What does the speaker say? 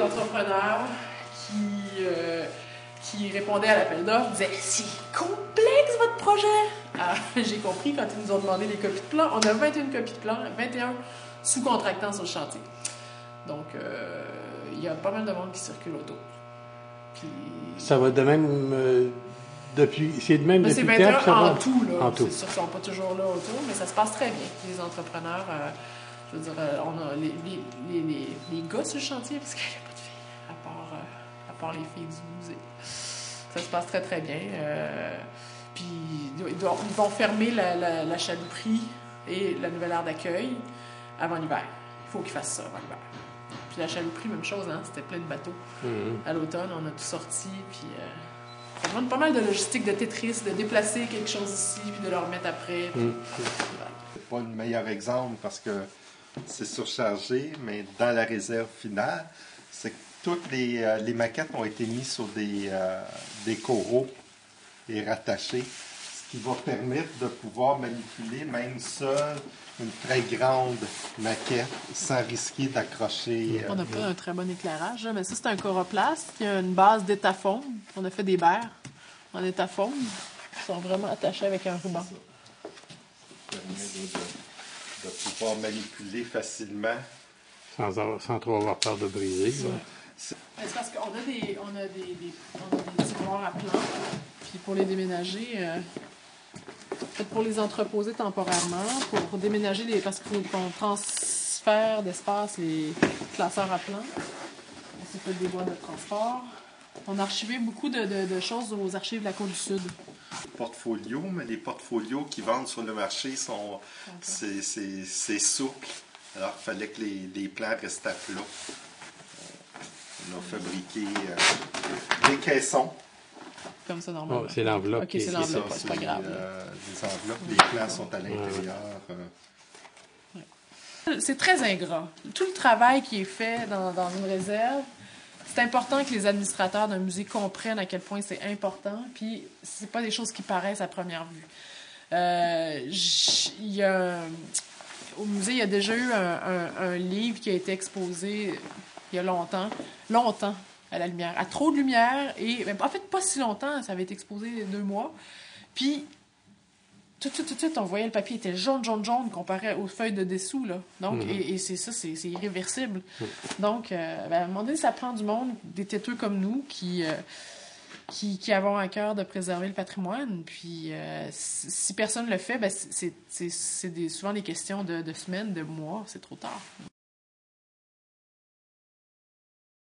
entrepreneurs qui répondaient à l'appel d'offres disaient « C'est complexe votre projet! » Alors, j'ai compris quand ils nous ont demandé les copies de plan. On a 21 copies de plan, 21 sous-contractants sur le chantier. Donc, il y a pas mal de monde qui circule autour. Puis... Ça va de même depuis... C'est de même depuis le temps? C'est 21 en tout, là. En tout. C'est sûr qu'ils ne sont pas toujours là autour, mais ça se passe très bien. Les entrepreneurs, je veux dire, on a les gars sur le chantier, parce qu'il n'y a pas de filles, à part les filles du musée. Ça se passe très, très bien. Puis, ils vont fermer la chalouperie et la nouvelle aire d'accueil avant l'hiver. Il faut qu'ils fassent ça avant l'hiver. Puis la chalouperie, même chose, hein? C'était plein de bateaux. À l'automne, on a tout sorti, puis ça demande pas mal de logistique, de Tetris, de déplacer quelque chose ici, puis de le remettre après. C'est pas le meilleur exemple parce que c'est surchargé, mais dans la réserve finale, c'est que toutes les maquettes ont été mises sur des coraux et rattachées, ce qui va permettre de pouvoir manipuler même seul une très grande maquette sans risquer d'accrocher. On n'a pas un très bon éclairage, là, mais ça, c'est un coroplast qui a une base d'étafoam. On a fait des verres en étafoam qui sont vraiment attachés avec un ruban. Ça permet de pouvoir manipuler facilement. Sans trop avoir peur de briser. C'est parce qu'on a des tiroirs à plans, puis pour les déménager... pour les entreposer temporairement, pour déménager parce qu'il faut qu'on transfère d'espace les classeurs à plans. C'est fait des boîtes de transport. On a archivé beaucoup de choses aux archives de la Côte-du-Sud. Portfolio, mais les portfolios qui vendent sur le marché sont c'est souple. Alors, il fallait que les plans restent à plat. On a fabriqué des caissons. Comme ça, normalement. Oh, c'est l'enveloppe. OK, c'est l'enveloppe, c'est pas grave. Les enveloppes, les plans sont à l'intérieur. C'est très ingrat. Tout le travail qui est fait dans une réserve, c'est important que les administrateurs d'un musée comprennent à quel point c'est important, puis c'est pas des choses qui paraissent à première vue. Au musée, il y a déjà eu un livre qui a été exposé il y a longtemps à la lumière, à trop de lumière, et en fait, pas si longtemps, ça avait été exposé 2 mois, puis tout de suite, on voyait le papier était jaune comparé aux feuilles de dessous, là. Donc, et c'est ça, c'est irréversible. Donc, à un moment donné, ça prend du monde, des têteux comme nous, qui avons à cœur de préserver le patrimoine. Puis, si personne le fait, c'est souvent des questions de semaines, de mois, c'est trop tard.